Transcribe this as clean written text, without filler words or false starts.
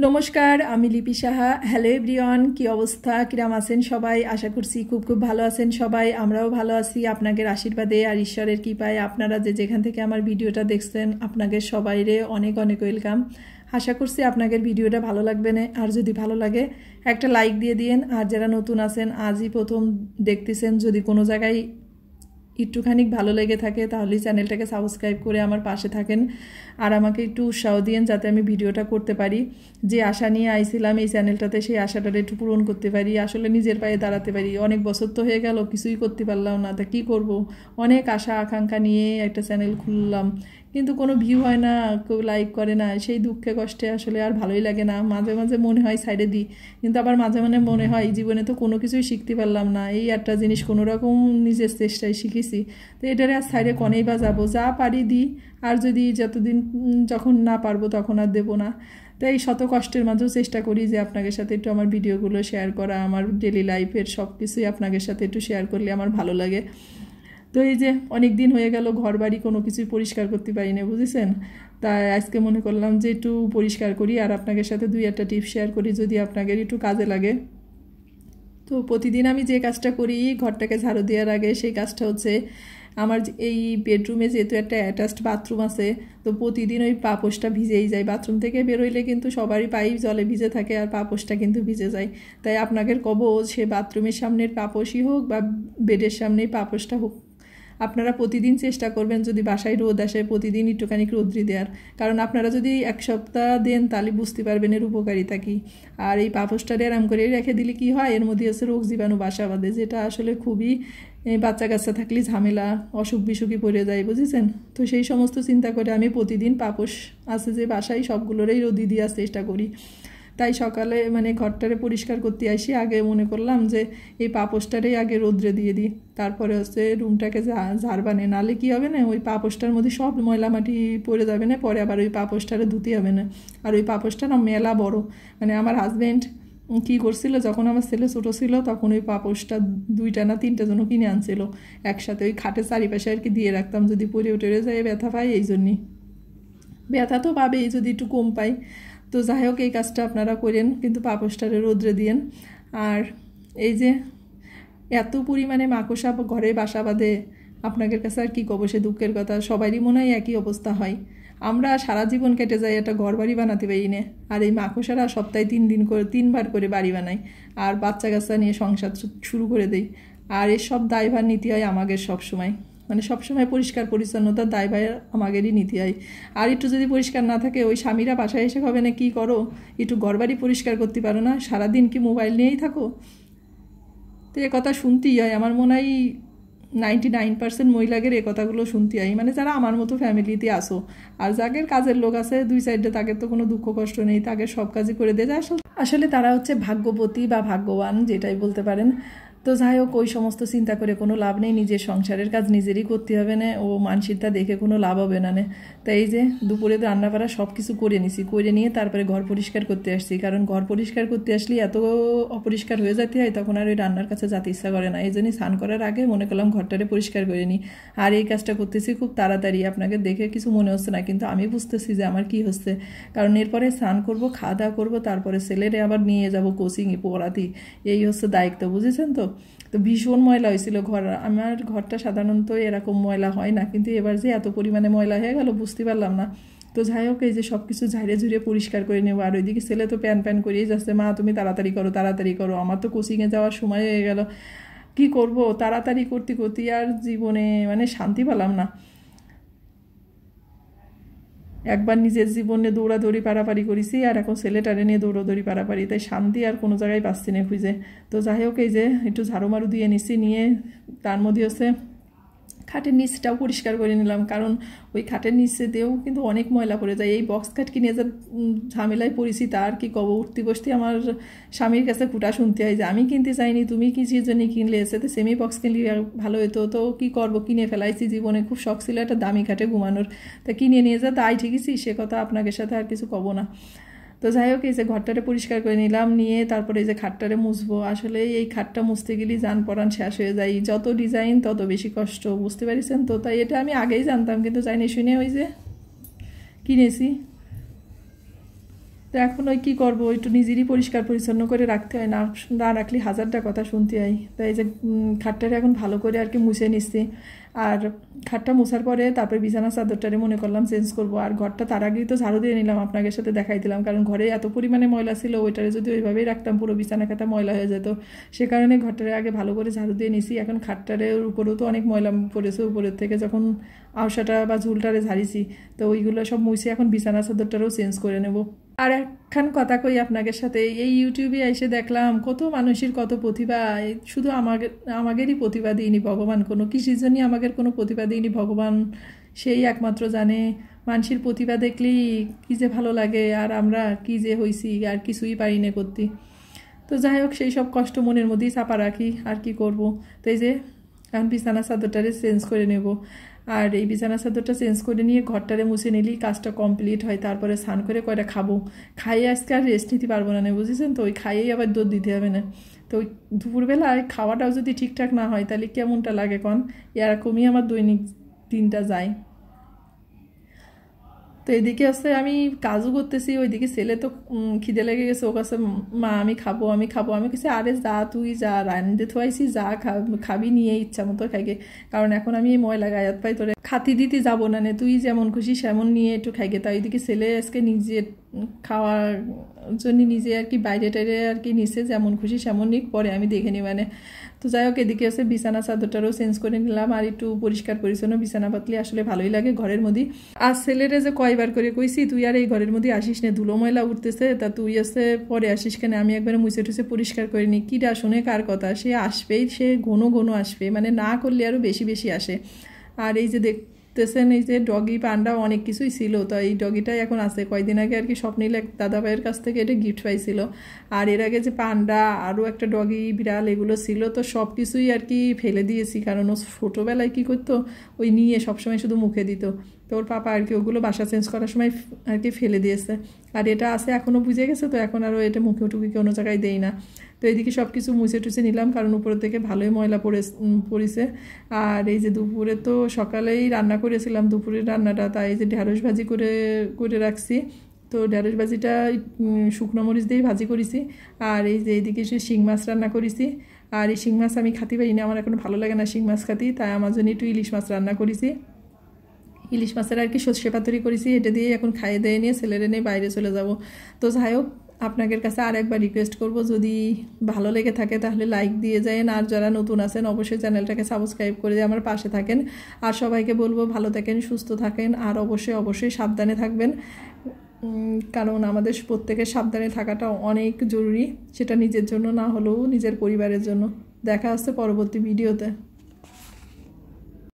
নমস্কার, আমি লিপি সাহা। হ্যালো এভরিওয়ান, কি অবস্থা, কিরাম আছেন সবাই? আশা করছি খুব খুব ভালো আছেন সবাই। আমরাও ভালো আছি আপনাদের আশীর্বাদে আর ঈশ্বরের কৃপায়। আপনারা যেখান থেকে আমার ভিডিওটা দেখছেন আপনাদের সবাইরে অনেক অনেক ওয়েলকাম। আশা করছি আপনাদের ভিডিওটা ভালো লাগবে না, আর যদি ভালো লাগে একটা লাইক দিয়ে দিন। আর যারা নতুন আছেন, আজই প্রথম দেখতেছেন, যদি কোনো জায়গায় একটুখানি ভালো লেগে থাকে তাহলে চ্যানেলটাকে সাবস্ক্রাইব করে আমার পাশে থাকেন আর আমাকে একটু উৎসাহ দিন যাতে আমি ভিডিওটা করতে পারি। যে আশা নিয়ে আইছিলাম এই চ্যানেলটাতে, সেই আশাটা একটু পূরণ করতে পারি, আসলে নিজের পায়ে দাঁড়াতে পারি। অনেক বছর তো হয়ে গেল, কিছুই করতে পারলাম না, তা কী করব। অনেক আশা আকাঙ্ক্ষা নিয়ে একটা চ্যানেল খুললাম, কিন্তু কোনো ভিউ হয় না, কেউ লাইক করে না। সেই দুঃখে কষ্টে আসলে আর ভালোই লাগে না। মাঝে মাঝে মনে হয় সাইডে দিই, কিন্তু আবার মাঝে মাঝে মনে হয় জীবনে তো কোনো কিছুই শিখতে পারলাম না। এই একটা জিনিস কোনো রকম নিজের চেষ্টায় শিখেছি, তো এটারে আর সাইডে কনেই বা যাবো, যা পারি দিই। আর যদি যতদিন যখন না পারবো তখন আর দেবো না। তো এই শত কষ্টের মাঝেও চেষ্টা করি যে আপনাদের সাথে একটু আমার ভিডিওগুলো শেয়ার করা, আমার ডেলি লাইফের সব কিছুই আপনাদের সাথে একটু শেয়ার করলে আমার ভালো লাগে। তো এই যে অনেক দিন হয়ে গেল ঘর বাড়ি কোনো কিছুই পরিষ্কার করতে পারি না, বুঝেছেন। তাই আজকে মনে করলাম যে একটু পরিষ্কার করি আর আপনাদের সাথে দুই একটা টিপস শেয়ার করি, যদি আপনাদের একটু কাজে লাগে। তো প্রতিদিন আমি যে কাজটা করি ঘরটাকে ঝাড়ু দেওয়ার আগে, সেই কাজটা হচ্ছে আমার এই বেডরুমে যেহেতু একটা অ্যাটাচড বাথরুম আছে, তো প্রতিদিন ওই পাপোশটা ভিজেই যায়। বাথরুম থেকে বেরোইলে কিন্তু সবারই পাইপ জলে ভিজে থাকে আর পাপোশটা কিন্তু ভিজে যায়। তাই আপনাদের কব, সে বাথরুমের সামনের পাপোশই হোক বা বেডের সামনেই পাপোশটা হোক, আপনারা প্রতিদিন চেষ্টা করবেন, যদি বাসায় রোদ আসে প্রতিদিন একটুখানি রোদ্রি দেওয়ার। কারণ আপনারা যদি এক সপ্তাহ দেন তাহলে বুঝতে পারবেন এর উপকারিতা কী। আর এই পাপোশটারে আরাম করে রেখে দিলে কি হয়, এর মধ্যে হচ্ছে রোগ জীবাণু বাসা বাঁধে, যেটা আসলে খুবই বাচ্চা কাচ্চা থাকলে ঝামেলা, অসুখ বিসুখই পড়ে যায়, বুঝেছেন। তো সেই সমস্ত চিন্তা করে আমি প্রতিদিন পাপোশ আছে যে বাসায় সবগুলোরই রোদি দেওয়ার চেষ্টা করি। তাই সকালে ঘরটারে পরিষ্কার করতে আসি, আগে মনে করলাম যে এই পাপোশটারেই আগে রোদ্রে দিয়ে দিই, তারপরে হচ্ছে রুমটাকে ঝাড়বানে, নালে কী হবে না, ওই পাপোশটার মধ্যে সব ময়লা মাটি পড়ে যাবে না, পরে আবার ওই পাপোশটারে ধুতে হবে না। আর ওই পাপোশটা না মেলা বড়, আমার হাজব্যান্ড কী করছিল, যখন আমার ছেলে ছোটো ছিল তখন ওই পাপোশটা 2টা না 3টা জন্য কিনে আনছিল একসাথে, ওই খাটের চারিপাশে আর কি দিয়ে রাখতাম, যদি পরে উঠে যায় ব্যথা পাই, এই জন্যই। ব্যথা তো পাবেই যদি একটু কম পাই। তো যাই হোক, এই কাজটা আপনারা করেন, কিন্তু পাপোশটারে রোদ্রে দিয়েন। আর এই যে এত পরিমাণে মাকড়সা ঘরে বাসা বাঁধে, আপনাদের কাছে আর কী কব, সে দুঃখের কথা। সবারই মনে হয় একই অবস্থা হয়। আমরা সারা জীবন কেটে যাই, একটা ঘর বাড়ি বানাতে পারি না, আর এই মাকড়সারা সপ্তাহে 3 বার করে বাড়ি বানায় আর বাচ্চা কাচ্চা নিয়ে সংসার শুরু করে দেয়। আর এসব দায়ভার নিতে হয় আমাদের সবসময়, সবসময় পরিষ্কার পরিচ্ছন্নতার দায়ভার আমাদেরই নিতে হয়। আর একটু যদি পরিষ্কার না থাকে, ওই স্বামীরা বাসায় এসে হবে না, কী করো একটু ঘরবাড়ি পরিষ্কার করতে পারো না, সারাদিন কি মোবাইল নিয়েই থাকো। তো এ কথা শুনতেই হয়। আমার মনে হয় 99% মহিলাদের এ কথাগুলো শুনতে হয়, যারা আমার মতো ফ্যামিলিতে আসো। আর যাদের কাজের লোক আছে 2 সাইডে, তাদের তো কোনো দুঃখ কষ্ট নেই, তাকে সব কাজই করে দেয়। আসলে তারা হচ্ছে ভাগ্যবতী বা ভাগ্যবান, যেটাই বলতে পারেন। তো যাই হোক, ওই সমস্ত চিন্তা করে কোনো লাভ নেই, নিজের সংসারের কাজ নিজেরই করতে হবে না, ও মানসিকতা দেখে কোনো লাভ হবে না। তাই এই যে দুপুরে রান্না বাড়া সব কিছু করে নিছি, করে নিয়ে তারপরে ঘর পরিষ্কার করতে আসছি। কারণ ঘর পরিষ্কার করতে আসলে এত অপরিষ্কার হয়ে যেতে হয়, তখন আর ওই রান্নার কাছে যেতে ইচ্ছা করে না। এই জন্যই স্নান করার আগে মনে করলাম ঘরটারে পরিষ্কার করে নিই। আর এই কাজটা করতেছি খুব তাড়াতাড়ি, আপনাকে দেখে কিছু মনে হচ্ছে না, কিন্তু আমি বুঝতেছি যে আমার কি হচ্ছে। কারণ এরপরে স্নান করবো, খাওয়া দাওয়া করবো, তারপরে ছেলেরে আবার নিয়ে যাবো কোচিংয়ে পড়াতে, এই হচ্ছে দায়িত্ব, বুঝেছেন তো। তো ভীষণ ময়লা হয়েছিল ঘর। আমার ঘরটা সাধারণত এরকম ময়লা হয় না, কিন্তু এবার যে এত পরিমাণে ময়লা হয়ে গেল বুঝতে পারলাম না। তো যাই হোক, এই যে সব কিছু ঝাড়ে ঝুড়ে পরিষ্কার করে নেবো। আর ওইদিকে ছেলে তো প্যান করেই যাচ্ছে, মা তুমি তাড়াতাড়ি করো তাড়াতাড়ি করো। আমার তো কোচিংয়ে যাওয়ার সময় হয়ে গেল, কি করব, তাড়াতাড়ি করতে করতে আর জীবনে শান্তি পেলাম না। একবার নিজের জীবনে দৌড়াদৌড়ি পারাপারি করেছি, আর এখন ছেলেটারে নিয়ে দৌড়াদৌড়ি পারাপারি, তাই শান্তি আর কোনো জায়গায় পাচ্ছি না খুঁজে। তো যাই হোক, এই যে একটু ঝাড়ু মারু দিয়ে নিচ্ছি, নিয়ে তার মধ্যে হচ্ছে খাটের নিচটাও পরিষ্কার করে নিলাম। কারণ ওই খাটের নিচেতেও কিন্তু অনেক ময়লা পড়ে যায়। এই বক্স খাট কিনে যে ঝামেলায় পড়েছি, তার কি কব, উঠতে বসতে আমার স্বামীর কাছে কুটা শুনতে হয় যে আমি কিনতে চাইনি, তুমি কি জন্য কিনলে, এসে তো সেমি বক্স কিনলে ভালো হতো। তো কী করবো, কিনে ফেলাইছি। জীবনে খুব শখ ছিল একটা দামি খাটে ঘুমানোর, তা কিনে নিয়ে যা, তাই ঠিকইছি, সে কথা আপনাদের সাথে আর কিছু কব না। তো যাই হোক, এই যে ঘরটারে পরিষ্কার করে নিলাম, নিয়ে তারপরে এই যে খাটটারে মুছবো। আসলে এই খাটটা মুছতে গেলেই যান পরাণ শেষ হয়ে যায়, যত ডিজাইন তত বেশি কষ্ট, বুঝতে পারছেন তো। তাই এটা আমি আগেই জানতাম, কিন্তু জানি শুনে ওই যে কিনেছি। তো এখন ওই কী করবো, একটু নিজেরই পরিষ্কার পরিচ্ছন্ন করে রাখতে হয়, না না রাখলে হাজারটা কথা শুনতে হয়। তো এই যে খাটটারে এখন ভালো করে আর কি মুছে নিচ্ছি। আর খাটটা মোছার পরে তারপরে বিছানা চাদরটারে মনে করলাম চেঞ্জ করবো। আর ঘরটা তার আগেই তো ঝাড়ু দিয়ে নিলাম, আপনাদের সাথে দেখাই দিলাম, কারণ ঘরে এত পরিমাণে ময়লা ছিল, ওইটারে যদি ওইভাবেই রাখতাম পুরো বিছানা খাতা ময়লা হয়ে যেত। সে কারণে ঘরটারে আগে ভালো করে ঝাড়ু দিয়ে নিছি। এখন খাটটারের উপরেও তো অনেক ময়লা পড়েছে, উপরের থেকে যখন আওসাটা বা ঝুলটারে ঝাড়িছি, তো ওইগুলো সব মুছে এখন বিছানা চাদরটারও চেঞ্জ করে নেব। আর একখান কথা কই আপনাদের সাথে, এই ইউটিউবে এসে দেখলাম কত মানুষের কত প্রতিভা, শুধু আমাদেরই প্রতিভা দিইনি ভগবান, কোনো কিসের জন্যই আমাদের কোনো প্রতিভা দিইনি ভগবান, সেই একমাত্র জানে। মানুষের প্রতিভা দেখলেই কী যে ভালো লাগে, আর আমরা কী যে হইছি আর কিছুই পারি না করতে। তো যাই হোক, সেই সব কষ্ট মনের মধ্যেই চাপা রাখি, আর কি করব। তো এই যে এখন বিছানা চাদরটারে চেঞ্জ করে নেব। আর এই বিছানা চাদরটা চেঞ্জ করে নিয়ে ঘরটারে মুছে নিলেই কাজটা কমপ্লিট হয়। তারপরে স্নান করে কয়টা খাবো, খাইয়ে আজকে আর রেস্ট নিতে পারবো না, বুঝেছেন তো? ওই খাইয়েই আবার দুধ দিতে হবে না। তো ওই দুপুরবেলায় খাওয়াটাও যদি ঠিকঠাক না হয় তাহলে কেমনটা লাগে কন, এরকমই আমার দৈনিক দিনটা যায়। তো এদিকে হচ্ছে আমি কাজও করতেছি, ওইদিকে ছেলে তো খিদে লেগে গেছে, ও কাছে মা আমি খাবো আমি খাবো। আমি কাছে আরে যা তুই যা, রান্ধতে থুয়াইছি যা খাবি নিয়ে ইচ্ছা মতো খাইগে, কারণ এখন আমি এই ময়লা গায়াত পাই তোরে খাতি দিতে যাবো না, তুই যেমন খুশি সেমন নিয়ে একটু খাইগে। তাই ওইদিকে ছেলে আজকে নিজে খাওয়ার জন্য নিজে আর কি বাইরে টাইরে আর কি নিচে যেমন খুশি সেমন নিক, পরে আমি দেখে নি মানে। তো যাই হোক, এদিকে হচ্ছে বিছানা চাদরটারও চেঞ্জ করে নিলাম, আর একটু পরিষ্কার পরিচ্ছন্ন বিছানা পাতলে আসলে ভালোই লাগে ঘরের মধ্যে। আর ছেলেরে যে কয়বার করে কইছি তুই আর এই ঘরের মধ্যে আসিস না, ধুলো ময়লা উঠতেছে, তা তুই হচ্ছে পরে আসিস কেন, আমি একবারে মুছে টুছে পরিষ্কার করে নিই। কিটা শুনে কার কথা, সে আসবেই, সে ঘন ঘন আসবে, মানে না করলে আরও বেশি বেশি আসে। আর এই যে দেখতেছেন এই যে ডগি পান্ডা অনেক কিছুই ছিল, তো এই ডগিটাই এখন আছে। কয়দিন আগে আর কি স্বপ্নিল এক দাদা ভাইয়ের কাছ থেকে এটা গিফট পাইছিল। আর এর আগে যে পান্ডা আরও একটা ডগি বিড়াল এগুলো ছিল, তো সব কিছুই আর কি ফেলে দিয়েছি, কারণ ও ছোটোবেলায় কী করতো, ওই নিয়ে সবসময় শুধু মুখে দিত। তো ওর পাপা আর কি ওগুলো বাসা চেঞ্জ করার সময় আর কি ফেলে দিয়েছে। আর এটা আছে এখনও বুঝে গেছে, তো এখন আরও এটা মুখে টুকি কোনো জায়গায় দেই না। তো এইদিকে সব কিছু মুছে টুছে নিলাম, কারণ উপর থেকে ভালোই ময়লা পড়েছে। আর এই যে দুপুরে তো সকালেই রান্না করেছিলাম দুপুরের রান্নাটা, তাই এই যে ঢেঁড়স ভাজি করে রাখছি। তো ঢেঁড়স ভাজিটা শুকনো মরিচ দিয়েই ভাজি করেছি। আর এই যে এইদিকে সে শিং মাছ রান্না করেছি। আর এই শিং মাছ আমি খাতে পারি না, আমার এখন ভালো লাগে না শিং মাছ খাতি, তাই আমার জন্য একটু ইলিশ মাছ রান্না করেছি। ইলিশ মাছের আর কি সর্ষে পাতুরি করেছি, এটা দিয়ে এখন খাইয়ে দিয়ে নিয়ে ছেলেরে নিয়ে বাইরে চলে যাব। তো যাই হোক, আপনাদের কাছে আর একবার রিকোয়েস্ট করব, যদি ভালো লেগে থাকে তাহলে লাইক দিয়ে যায়েন, আর যারা নতুন আছেন অবশ্যই চ্যানেলটাকে সাবস্ক্রাইব করে দিয়ে আমার পাশে থাকেন। আর সবাইকে বলবো ভালো থাকেন, সুস্থ থাকেন, আর অবশ্যই সাবধানে থাকবেন, কারণ আমাদের প্রত্যেকের সাবধানে থাকাটা অনেক জরুরি, সেটা নিজের জন্য না হলেও নিজের পরিবারের জন্য। দেখা হচ্ছে পরবর্তী ভিডিওতে।